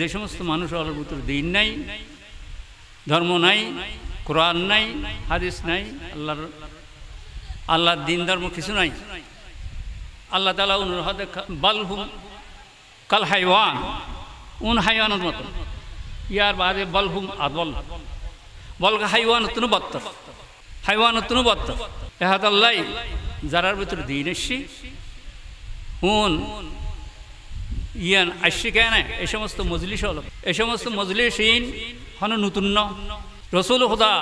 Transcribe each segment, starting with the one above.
যে সমস্ত মানুষ আল্লাহর ভিতরে দিন নাই, ধর্ম নাই, কোরআন নাই, হাদিস নাই, আল্লাহর দিন ধর্ম কিছু নাই, আল্লাহ তাআলা উনার হাতে বালহুম কাল হাইওয়ান, হাইওয়ানের মতো। ইয়ার বাদে বালহুম আদল, বলকা হাইওয়ানতুন বাত্তর, হাইওয়ানতুন বাত্তর। এহাত আল্লাহ যারার ভিতরে দিন এসছি ইয়ান আসছি কেন এই সমস্ত মজলিস হল, এই সমস্ত মজলিসিন হন নতুন রসুল খুদা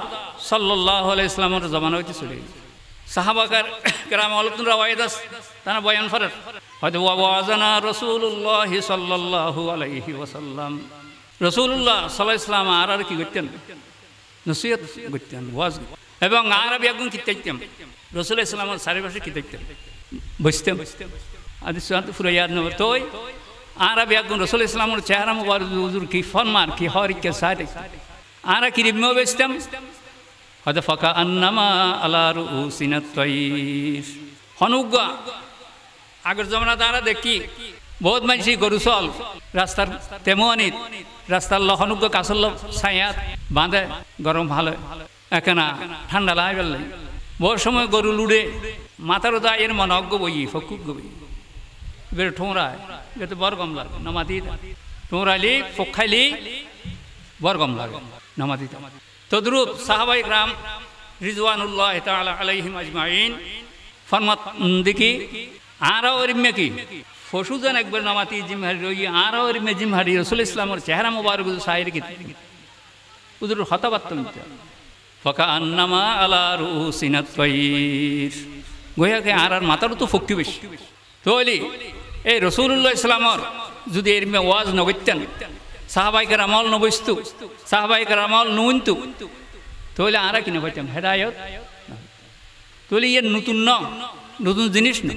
সাল্লাল্লাহু আলাইহি ইসলামের জমানা হইতে চলে সাহাবাকার কেরাম আলতুন রাওয়ায়াত আছে, তারা বয়ান করেন হয়তো ওয়াজানা রাসূলুল্লাহ সাল্লাল্লাহু আলাইহি ওয়াসাল্লাম, রাসূলুল্লাহ সাল্লাল্লাহু আলাইহি ওয়াসাল্লাম আর কি করতেন, নসিহত করতেন, ওয়াজ। এবং আরবি একজন কি দেখতেন, রাসূল ইসলামের চারিপাশে কি দেখতেন, বসতেন। আদি সুয়াত পুরো ইয়াদ নয় তো আরবি একজন রাসূল ইসলামের চেহারা মুবারক হুজুর কি ফরমান কি হরিকে সাইড আরা কি রিমো বেচতাম হয়তো ফাঁকা আন্নামা আলা রুসিনাত তাইর হনুগা। আগের জমানা তারা দেখি বহুত মানুষই গরু চল রাস্তার তেমনই রাস্তার হনুগ কাছল ছায়াত বাঁধে, গরম ভালো একেনা ঠান্ডা লাই বেললে বহু সময় গরু লুড়ে মাথার দায়ের মন অজ্ঞ বই ফকুক বই এবার ঠোঁরায় এটা বর গম লাগে নামাতি ঠোঁরাইলি ফোখাইলি বর গম লাগে নামাতি। তদ্রুপ সাহাবাই রাম রিজওয়ানুল্লাহ তাআলা আলাইহিম আজমাইন ফরমাত দেখি আরা ওরিমে কি ফসুজন একবার নামাতি জিমহারি রই আরা ওরিমে জিমহারি রাসূল ইসলামের চেহারা মুবারক সাইর কি উদুর হতাবাত্তম ফাকা আন্নামা আলা রুসিনাত তাইর গোয়াকে আরার মাথার তো ফক্কি বেশি তোলি এই রাসূলুল্লাহ ইসলামের যদি এর মে ওয়াজ নগতেন সাহাবাইকার আমল নবস্তু সাহাবাইকার আমল নুনতু তোলে আরা কিনে পাইতাম হেদায়ত তোলে এর নতুন নতুন জিনিস না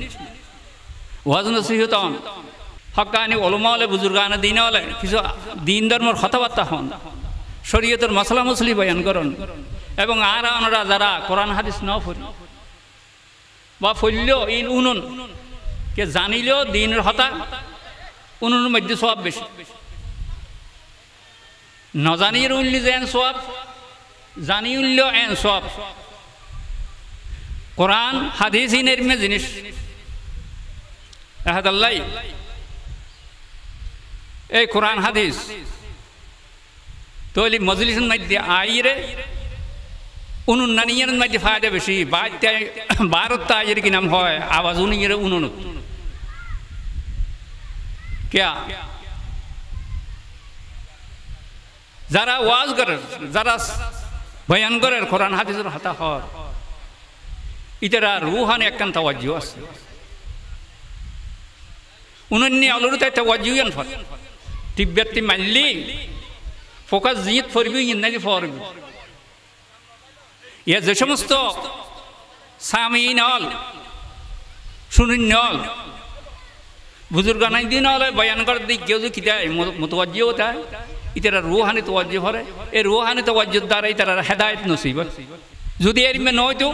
ওয়াজ নসিহত হক্কানি ওলামা ওয়ালে বুজুর্গানে দিন ওয়ালে কিছু দিন ধর্মের কথাবার্তা হন শরীয়তের মশলা মশলি বয়ান করেন এবং আর আমরা যারা কোরআন হাদিস ন পড়ি বা ফললেও ইন উনুন কে জানিলেও দিনের হতা উনুনের মধ্যে সব বেশি নজানির উল্লি যেন সব জানি উল্লেও এন সব কোরআন হাদিস ইনের মে জিনিস আহাদাল্লাহ এই কোরআন হাদিস তোলি মজলিসের মধ্যে আইরে উনুন্নানিয়ের মধ্যে ফায়দা বেশি ভারত আইয়ের কি নাম হয় আওয়াজ উনিয়ের উনুন क्या যারা ওয়াজ করে যারা বয়ান করে কোরআন হাদিসের হাতা হয় ইতারা রুহানি একখান তাওয়াজ্জু আছে উনন্নি অলরুতে তাওয়াজ্জুয়ান ফর তিব্বতি মাল্লি ফোকাস জিত ফরবি ইন্নাকি ফরবি ইয়া যে সমস্ত সামিন অল শুনিন অল বুজুর্গানাই দিন হলে বয়ান করার দিক কেউ কি দেয় মুতওয়াজ্জিহ হতা ইতারা রুহানি তাওয়াজ্জুহ করে এই রুহানি তাওয়াজ্জুর দ্বারা ইতারা হেদায়েত নসিব যদি এর মে নয়তো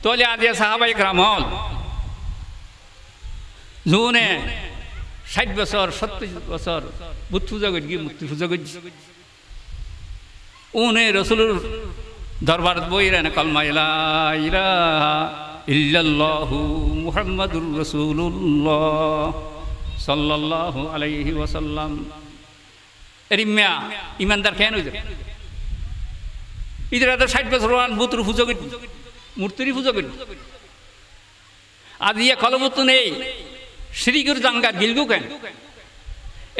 তাহলে আজ সাহাবায়ে কেরাম হল জুনে 60 বছর 70 বছর বুত পূজা করি মূর্তি পূজা করি উনি রাসূলুর দরবার বইরা না কলমা লা ইলাহা ইল্লাল্লাহু মুহাম্মাদুর রাসূলুল্লাহ সাল্লাল্লাহু আলাইহি ওয়াসাল্লাম এরিমিয়া ইমানদার কেন হইছে ইদরা তো 60 বছর ওয়ান বুতর পূজা করি মূর্তির পূজা করি আজ ইয়া কলমত নেই শিরিকের জাঙ্গা গিলগু কেন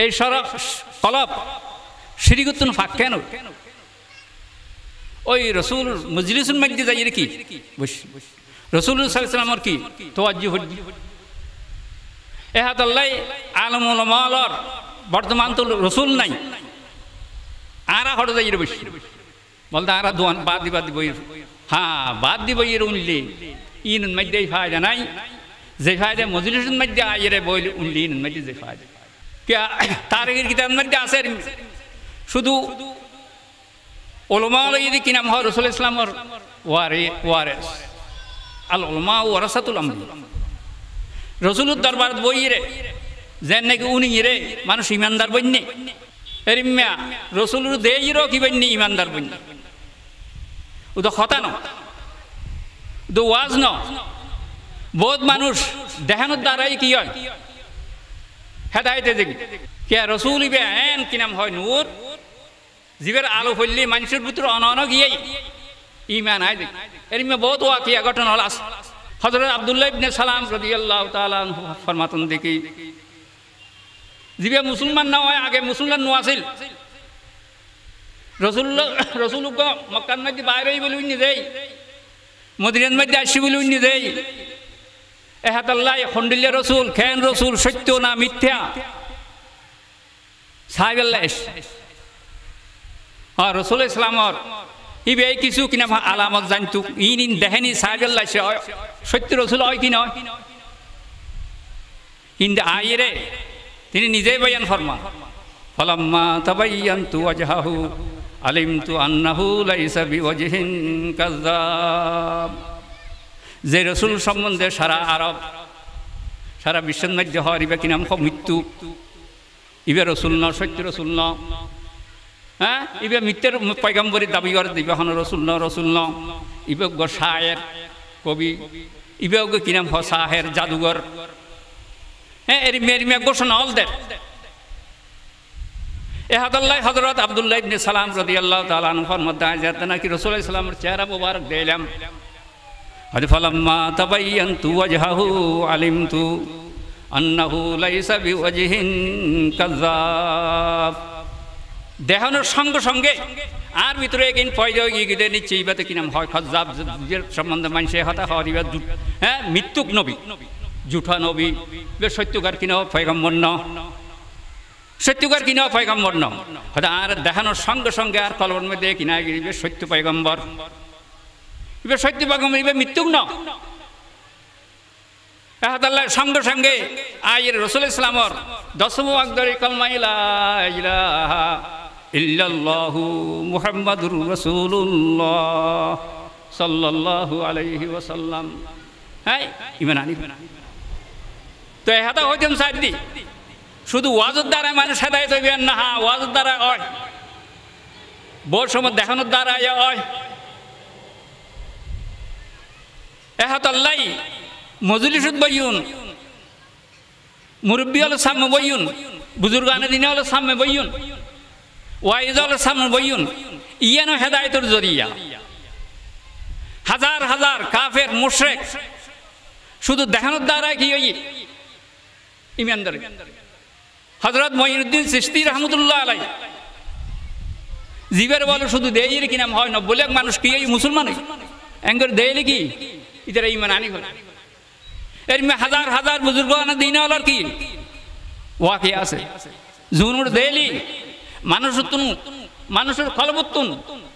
এই সরফ কলব শিরিকতুন ফাক কেন ওই রাসূল মজলিসের মধ্যে যাই কি বস রাসূলুল্লাহ সাল্লাল্লাহু আলাইহি ওয়াসাল্লামের কি তাওয়াজ্জুহ হদি এহাদাল্লাহ আলম উলামার বর্তমান তো রাসূল নাই আরা হড় যাই বস বলতে আরা দোয়ান বাদ দি বই হ্যাঁ বাদ দি বইয়ের উনলি ইন মধ্যে ফায়দা নাই যে ফায়দা মজলিসের মধ্যে আইরে বইল উনলি ইন মধ্যে যে ফায়দা কে তারিখের কিতাবের মধ্যে আছে শুধু উলামা যদি কি নাম হয় রাসূল ইসলামের ওয়ারিস আল উলামা ওয়ারাসাতুল আমবিয়া রাসূলুর দরবার বইরে যেন নাকি উনি রে মানুষ ইমানদার বন্যে এরিম্যা রসুলুর দেইরও কি বন্যি ইমানদার বন্যি ও তো কথা ন তো ওয়াজ ন বহুত মানুষ দেখানোর দ্বারাই কি হয় হেদায়েতে দেখি কে রসুল ইবে এন কি নাম হয় নূর জীবের আলো ফেললে মানুষের ভিতরে অন গিয়েই ইমান আয় দেখি এরিম্যা বহুত ওয়াকিয়া ঘটনা হল হযরত আব্দুল্লাহ ইবনে সালাম রাদিয়াল্লাহু তাআলা ফরমাতন দেখি জিবে মুসলমান না হয় আগে মুসলমান নো আছিল রসুল মক্কার মধ্যে বাইরেই বলুন নিজেই মদিনার মধ্যে আসি বলুন নিজেই এহাতাল্লাহ খন্ডিল্লা রসুল খেন রসুল সত্য না মিথ্যা সাহেবাল্লাহ হ্যাঁ রসুল ইসলামর ইবে কিছু কিনা আলামত জানতু ইন দেখেনি সাহেবাল্লাহ সত্য রসুল হয় কি নয় কিন্তু আইরে তিনি নিজেই বয়ান ফরমান ফালাম্মা তাবায়্যানতু ওয়াজহাহু আলিমতু আন্নাহু লাইসা বিওয়াজহিন কাযাব যে রাসূল সম্বন্ধে সারা আরব সারা বিশ্বের মধ্যে হরিবা কি নাম মৃত্যু ইবে রাসূল না সত্য রাসূল না হ্যাঁ ইবে মিথ্যার পয়গম্বরী দাবি করে দিবে হন রাসূল না ইবে গো শায়ের কবি ইবে গো কি নাম সাহের জাদুঘর হ্যাঁ এর মেরিমে ঘোষণা হল দেন এহাদাল্লাহ হযরত আব্দুল্লাহ ইবনে সালাম রাদিয়াল্লাহু তাআলা আনহু ফরমাতে আয়াত নাকি রাসূল ইসলামের চেহারা মোবারক দিলাম হযরত ফালাম্মা তাবায়্যানতু ওয়াজহাহু আলিমতু আন্নাহু লাইসা বিওয়াজহিন কাযাব দেখানোর সঙ্গে সঙ্গে আর ভিতরে কিন পয়দা গিয়ে নিচ্ছে ইবাতে কি নাম হয় কাযাব সম্বন্ধে মানুষে হতা হরিবা হ্যাঁ মৃত্যুক নবী জুঠা নবী সত্যকার কিনা পয়গম্বর ন সত্যকার কিনা পয়গম্বর ন হয়তো আর দেখানোর সঙ্গে সঙ্গে আর কলমের মধ্যে কিনা গিয়ে সত্য পয়গম্বর এবার সত্য পয়গম্বর এবার মৃত্যুক ন আল্লাহ সঙ্গে সঙ্গে আয়ের রাসূল ইসলামর দশম আকদরে কলমা লা ইলাহা ইল্লাল্লাহু মুহাম্মাদুর রাসূলুল্লাহ সাল্লাল্লাহু আলাইহি ওয়াসাল্লাম হ্যাঁ ইমান আনি তো হেদা হইতেন সাইদি শুধু ওয়াজের দ্বারা মানুষ হেদায়েত হইবেন না হ্যাঁ ওয়াজের দ্বারা হয় বড় সময় দেখানোর দ্বারা হয় এহাত আল্লাহ মজলিসত বইউন মুরব্বী হলো সামনে বইউন বুজুর্গানে দিনে হলো সামনে বইউন ওয়াইজ হলো সামনে বইউন ইয়ানো হেদায়েতের জরিয়া হাজার হাজার কাফের মুশরিক শুধু দেখানোর দ্বারা কি হই ইমানদার হযরত মুঈনুদ্দিন চিশতি রাহমাতুল্লাহ আলাইহি জীবের বলে শুধু দেইর কি নাম হয় 90 লাখ মানুষ কি এই মুসলমান এঙ্গর দেইলে কি ইতারা ঈমান আনি হল এর মে হাজার হাজার বুজুর্গানা দিন হলার কি ওয়াকি আছে জুনুর দেইলি মানুষের কলবতুন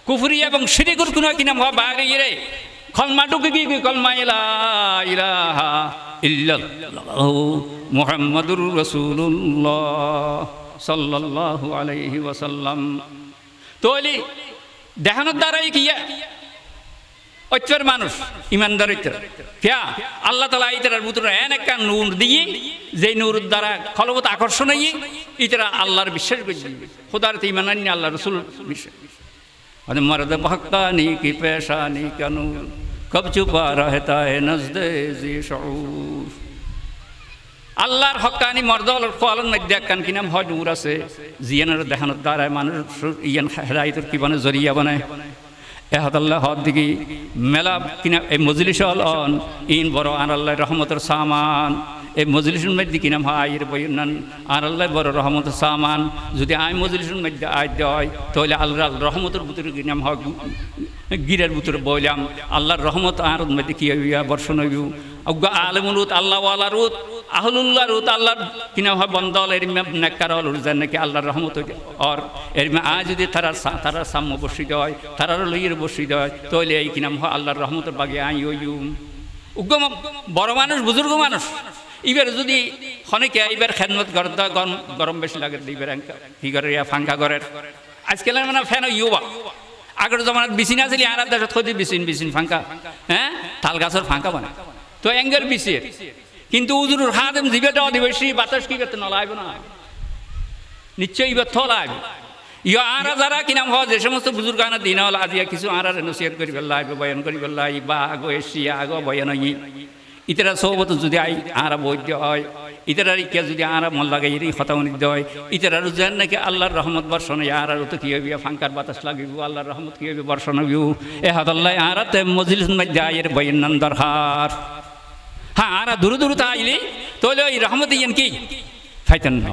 কুফরি এবং শিরকুর কোন কি নাম হয় বাগিরে কলমাটুকে কি কলমা লা ইলাহা ইল্লাল্লাহু মুহাম্মাদুর রাসূলুল্লাহ সাল্লাল্লাহু আলাইহি ওয়াসাল্লাম তোলি দেখানোর দ্বারাই কি অচ্চর মানুষ ইমানদার কিয়া আল্লাহ তাআলা ইতার ভিতরে এক নূর দিয়ে যে নূরের দ্বারা কলবত আকর্ষণ হই ইতারা আল্লাহর বিশ্বাস করে খোদার তে ঈমান আনি আল্লাহর রাসূল বিশ্বাস আর মর্দ হক্কানি কি পেশানি কা নূর কব চুপা রহতা है নজদে জি শউর আল্লাহর হক্কানি মর্দল কোয়ালন মধ্যে কান কি নাম হয় নূর আছে জিয়ানের দেখানোর দ্বারা মানুষ ইয়ান হেদায়েতের কি বানে জরিয়া বানায় এহাদাল্লাহ হদ দিকে মেলা কিনা এই মজলিস হলন ইন বড় আর আল্লাহর রহমতের সামান এই মজলিসের মধ্যে কিনা আয়ের বইনান আর আল্লাহ বড় রহমতের সামান যদি আয় মজলিসের মধ্যে আয় দেয় তাহলে আল্লাহর রহমতের ভিতরে কিনা হয় গিরের ভিতরে বইলাম আল্লাহর রহমত আর মধ্যে কি হইয়া বর্ষণ হইব অজ্ঞ আলমুলুত আল্লাহ ওয়ালারুত আহলুল্লাহ রুত আল্লাহর কিনা হয় বন্দল এর নেককারল উরজান নাকি আল্লাহর রহমত আর এর আজ যদি তারা সাম্য বসি দেয় তারার লইয়ের বসি দেয় তাহলে এই কিনাম হয় আল্লাহর রহমতের বাগে আই হইম উগ্র বড় মানুষ বুজুর্গ মানুষ এবার যদি খনিকে এবার খেদমত করে গরম বেশি লাগে এবার কি করে ফাঙ্কা ঘরের আজকাল মানে ফ্যান ইউবা আগের জমানাত বিছিন আছিল আর দেশত খদি বিছিন ফাঙ্কা হ্যাঁ তাল গাছের ফাঙ্কা বানায় তো এঙ্গের বিছিয়ে কিন্তু উজুরুর হাতেম জিবেটা অধিবেশী বাতাস কি করতে নলাইব না নিশ্চয়ই ইবা থলাইব ইয়া আরা যারা কি নাম হয় যে সমস্ত বুজুর্গানা দিন হল আজিয়া কিছু আরারে নসিহত করি ফেললাই বয়ান করি ফেললাই বা আগো এসিয়া আগো বয়ান হই ইতারা সবত যদি আরা বৈদ্য হয় ইতারার ইকে যদি আরা মন লাগাই হতামনিত হয় ইতারার যেন নাকি আল্লাহর রহমত বর্ষণ আর তো কি হইব ফাঙ্কার বাতাস লাগিব আল্লাহর রহমত কি হইব বর্ষণ হইব এ হাদাল্লাহ আরাতে মজলিস মধ্যে আয়ের বয়ান দরকার হ্যাঁ আরা দূর দূর আইলি তাহলে ওই রহমত ইয়ান কি ফাইতেন না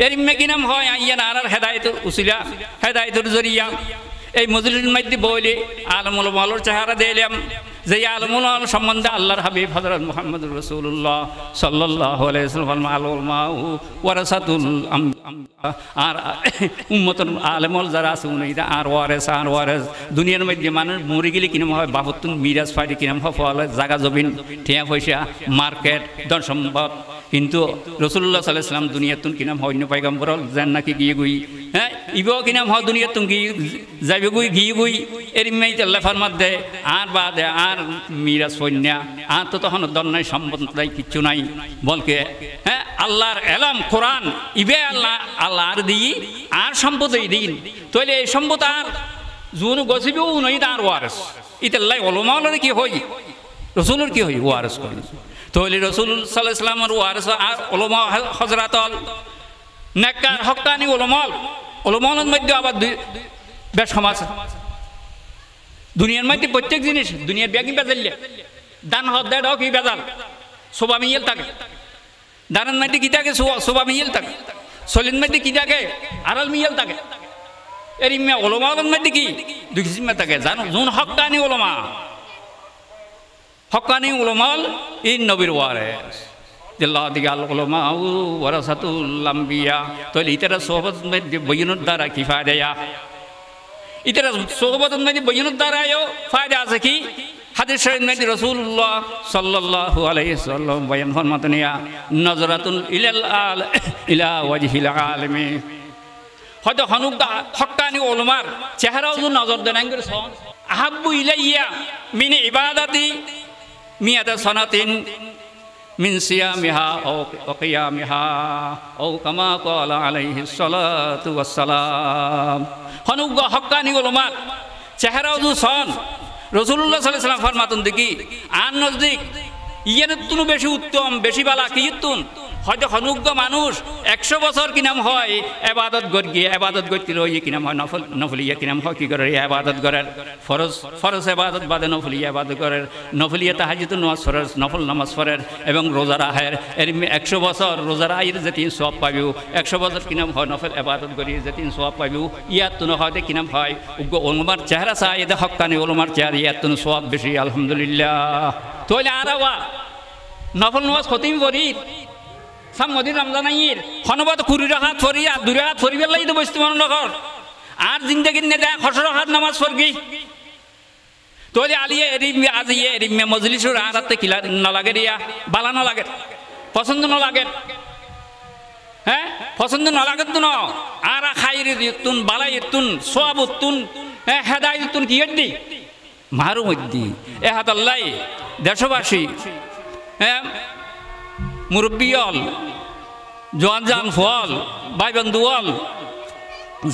এর কি নাম হয় ইয়ান আরার হেদায়ত উসিলা হেদায়তের জরিয়া এই মজলিসের মধ্যে বইলে আলমুল মালর চেহারা দিলাম যে আলমুল মাল সম্বন্ধে আল্লাহর হাবিব হযরত মুহাম্মদুর রাসূলুল্লাহ সাল্লাল্লাহু আলাইহি ওয়াসাল্লাম আলুল মাউ ওয়ারাসাতুল আর উম্মতের আলেমুল যারা আছে উনিরা আর ওয়ারেস দুনিয়ার মধ্যে মানুষ মরে গেলে কিনাম হয় বাবতুন মিরাজ ফাইডে কিনাম হয় জায়গা জমিন টিয়া পয়সা মার্কেট ধন সম্পদ কিন্তু রাসূলুল্লাহ সাল্লাল্লাহু আলাইহি ওয়াসাল্লাম দুনিয়াতুন কিনাম হয় অন্য পয়গম্বর যেন নাকি গিয়ে গুই হ্যাঁ ইবো কিনাম হয় দুনিয়াতুন গিয়ে যাইবে গুই গিয়ে গুই এর মেয়ে আল্লাহ ফরমাত দে আর বাদে আর মিরাজ সৈন্যা আর তো তখন দন নাই সম্পদ নাই কিচ্ছু নাই বলকে হ্যাঁ আল্লাহর এলম কোরআন ইবে আল্লাহ আর দিই আর সম্পদ এই দিন তাহলে এই সম্পদ আর জুন গছিবেও নই তার ওয়ারেস ইতাল্লাই ওলামার কি হই রসুলের কি হই ওয়ারেস করি তাহলে রসুল সাল্লাল্লাহু আলাইহি ওয়াসাল্লামের ওয়ারেস আর ওলামা হযরতল নেককার হক্কানি ওলামার মধ্যে আবার বেশ সমাজ দুনিয়ার মধ্যে প্রত্যেক জিনিস দুনিয়ার ব্যাগই বেজাল্লে দান হদ্দায় কি বেজাল সোবা মিয়েল থাকে দানের মধ্যে কি থাকে সোবা মিয়েল থাকে সলিন মধ্যে কি থাকে আড়াল মিয়েল থাকে এর ইম্মা ওলামার মধ্যে কি দুই কিসিমে থাকে জানো যোন হক্কানি ওলামাল ইন নবীর ওয়ারেস আল্লাহ দিগাল ওলামা ওয়ারাসাতুল আম্বিয়া তাহলে ইতারা সোহবত মধ্যে বয়নের দ্বারা কি ফায়দা ইতারা সোহবত মধ্যে বয়নের দ্বারাও ফায়দা আছে কি হাদিস শরীফ মধ্যে রাসূলুল্লাহ সাল্লাল্লাহু আলাইহি ওয়াসাল্লাম বয়ান ফরমাতনিয়া নজরাতুন ইলা ওয়াজহিল আলিমি হয়তো হনুক হক্কানি ওলামার চেহারাও যদি নজর দেন আঙ্গুর সন আহাব্বু ইলাইয়া মিন ইবাদাতি মিয়াতা সানাতিন মিন সিয়ামিহা ও কিয়ামিহা ও কামা ক্বালা আলাইহিস সালাতু ওয়াস সালাম হনুক হক্কানি ওলামার চেহারাও যদি সন রাসূলুল্লাহ সাল্লাল্লাহু আলাইহি ওয়াসাল্লাম ফরমাতুন দেখি আর নজদিক ইয়ানের তুনো বেশি উত্তম বেশি বালা কি তুন হয়তো হনুজ্ঞ মানুষ 100 বছর কি নাম হয় ইবাদত গিয়ে ইবাদত করতে রই কি নাম হয় নফলিয়া কি নাম হয় কি করে ইবাদত করার ফরজ ইবাদত বাদে নফলিয়া ইবাদত করার নফলিয়া তাহাজ্জুদ নামাজ ফরজ নফল নামাজ ফরজ এবং রোজা রাখের এর 100 বছর রোজা রাখের যেতিন সওয়াব পাবিও 100 বছর কি নাম হয় নফল ইবাদত করি যেতিন সওয়াব পাবিও ইয়াত তুনো হয় কি নাম হয় উগ্র ওলমার চেহারা সাইদে হক্কানি ওলমার চেহারা ইয়াত তুনো সওয়াব বেশি আলহামদুলিল্লাহ তোলে আরাওয়া নফল নামাজ খতিম করি সামদিন রমজান আইর হনবত 20 রাকাত ফরি আর 2 রাকাত ফরি বেলাই তো বস্তু মন নকর আর জিন্দেগি নে দেখ 10 রাকাত নামাজ ফরগি তোলে আলিয়ে এরিম আজিয়ে এরিম মজলিসুর আরাতে কিলা না লাগে রিয়া বালা না লাগে পছন্দ না লাগে হ্যাঁ পছন্দ না লাগে তো না আর খাইরে দিতুন বালাইতুন সওয়াবতুন হেদায়েতুন কি হদ্দি মারু মদ্দি এ হাতাল্লাই দেশবাসী হ্যাঁ মুরব্বিয়ল জওয়ান ফল ভাই বন্ধুল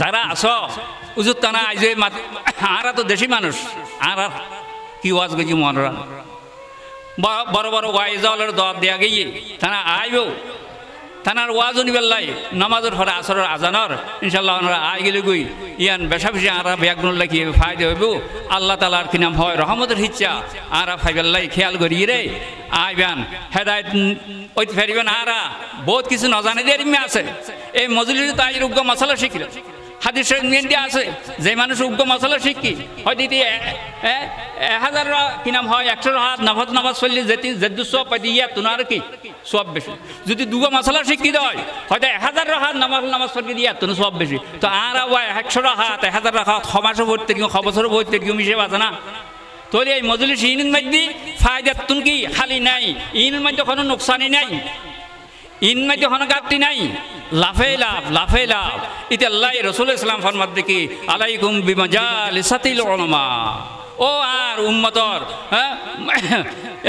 যারা আছো উজুত টানা আইজে আরা তো দেশি মানুষ আর কি ওয়াজ গেছি মনরা বড় বড় ওয়াইজলের দর দেয়া গিয়ে তারা আইব তানার ওয়াজ নিবেলাই নামাজের পরে আসরের আজানর ইনশাল্লাহ ওনারা আই গেলে গই ইয়ান বেশা বেশি আরা ব্যাগুন লাগি ফায়দা হইব আল্লাহ তাআলার কি নাম হয় রহমতের হিচ্ছা আরা ফাইবেলাই খেয়াল করি রে আইবান হেদায়েত ওই ফেরিবেন আরা বহুত কিছু না জানে যে এরিমে আছে এই মজলিসে তাই উগ্র মশলা শিখিল হাদিস শরীফ নিয়ে আছে যে মানুষ উগ্র মশলা শিখি হয়তো 1000 কি নাম হয় 100 হাত নফল নামাজ পড়লে যেতি জেদুসব পাই ইয়া তুনার কি সব বেশি যদি দুগো মশলা শিখি দেয় হয়তো 1000 হাত নামাজ পড়লে দিয়া তুন সব বেশি তো আর 100 হাত 1000 হাত খমাস ভর্তি কি খবসর ভর্তি কি মিশে আছে না তোলে এই মজলিস ইনের মধ্যে ফায়দা তুন কি খালি নাই ইনের মধ্যে কোনো নুকসানি নাই ইন মধ্যে কোনো ঘাটতি নাই লাফে লাভ ইতে আল্লাহ রাসূল ইসলাম ফরমাত দেখি আলাইকুম বিমাজালিসাতিল উলামা ও আর উম্মতর হ্যাঁ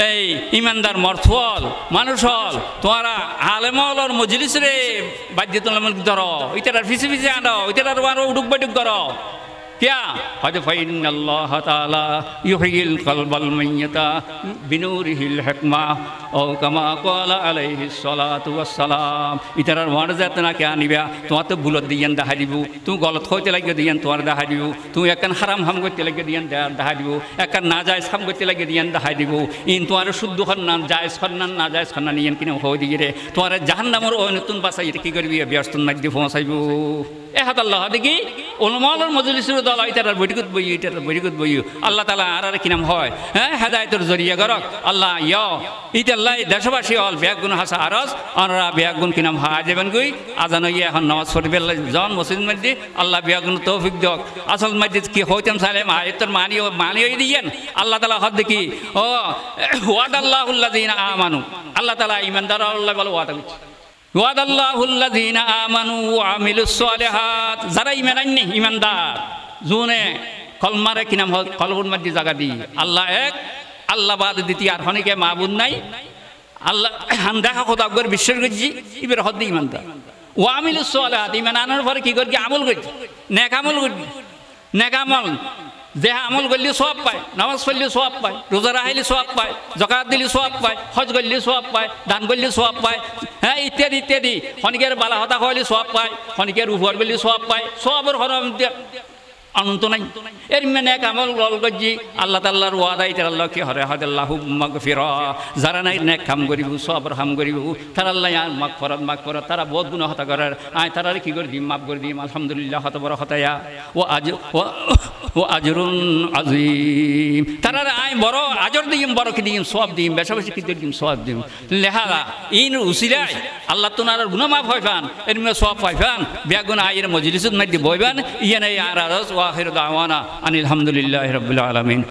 এই ইমানদার মর্থল মানুষ হল তোমরা আলেমলর মজলিস রে বাধ্যতামূলক ধরো ইটার ফিসে ফিসে আনো ইটার আরো উডুক বৈঠক করো क्या हद फ़इन अल्लाह ताला युहिल क़ल्बल मय्यता बिनूरिहिल हिकमा औ कमा क़ाला अलैहि सलातु वस्सलाम इतरार वारजात ना क्या निब्या तुम्हारे तो बुलत दियन दहारिबु तुम गलत होते लगे दियन तुम्हारे दहारिबु तुम एकन हराम हम गोते लगे दियन दहारिबु एकन नाजायज़ हम गोते लगे दियन दहारिबु इन तुम्हारे शुद्ध खन्नान जायज़ खन्नान नाजायज़ खन्नान यन किने हो दिगिरे तुम्हारे जहन्नमर ओ नतुन बासा इरकी करबी व्यस्तन मध्य फसाइबु এহাত আল্লাহ দেখি উলামার মজলিসের দল ইতার বৈঠকত বই ইতার বৈঠকত বই আল্লাহ তাআলা আর কি নাম হয় হ্যাঁ হেদায়েতের জরিয়া গরক আল্লাহ ইয়া ইতাল্লাহ দেশবাসী অল বেগুন হাসা আরজ আনরা বেগুন কি নাম হয় যাবেন কই আজান হইয়া এখন নামাজ পড়বে জন মসজিদ মধ্যে আল্লাহ বেগুন তৌফিক দাও আসল মসজিদ কি হইতাম সালেম আয়াতের মানি হই দিয়েন আল্লাহ তাআলা হদ দেখি ও ওয়াদাল্লাহুল্লাযিনা আমানু আল্লাহ তাআলা ঈমানদার আল্লাহ বলে ওয়াদা করছে ওয়াদাল্লাহুল্লাযিনা আমানু ওয়া আমিলুস সালিহাত যারা ঈমান আননি ঈমানদার জুনে কলমারে কি নাম হয় কলবুর মধ্যে জায়গা দি আল্লাহ এক আল্লাহ বাদ দ্বিতীয় আর হনিকে মাবুদ নাই আল্লাহ হাম দেখা খোদা করে বিশ্বাস করছি ইবের হদ ঈমানদার ওয়া আমিলুস সালিহাত ঈমান আনার পরে কি করছি আমল করছি নেক আমল করছি নেক আমল যে আমল করলে সওয়াব পায় নামাজ পড়লে সওয়াব পায় রোজা রাখলে সওয়াব পায় যাকাত দিলে সওয়াব পায় হজ করলে সওয়াব পায় দান করলে সওয়াব পায় হ্যাঁ ইত্যাদি ইত্যাদি খনিকের বালা হতা হইলে সওয়াব পায় খনিকের উপহার করলে সওয়াব পায় সওয়াবের হরম অনন্ত নাই এর মানে এক আমল গল গজি আল্লাহ তাআলার ওয়াদা ইতার আল্লাহ কি হরে হাদাল্লাহু মাগফিরা যারা নাই নেক কাম করিব সওয়াবের কাম করিব তারা আল্লাহ আর মাগফিরাত তারা বহুত গুনাহ হতা করার আয় তারা কি করে দিম মাফ করে দিম আলহামদুলিল্লাহ হত বড় হতায়া ও আজরুন আজিম তারা আয় বড় আজর দিম বড় কি দিম সওয়াব দিম বেশি বেশি কি দিম সওয়াব দিম লেহালা ইন উসিলাই আল্লাহ তোনার গুনাহ মাফ হইবান এর মে সওয়াব পাইবান বেগুন আয়ের মজলিসত মধ্যে বইবান ইয়ানে আর ওয়া আখির দাওয়ানা আনিল হামদুলিল্লাহি রাব্বিল আলামিন।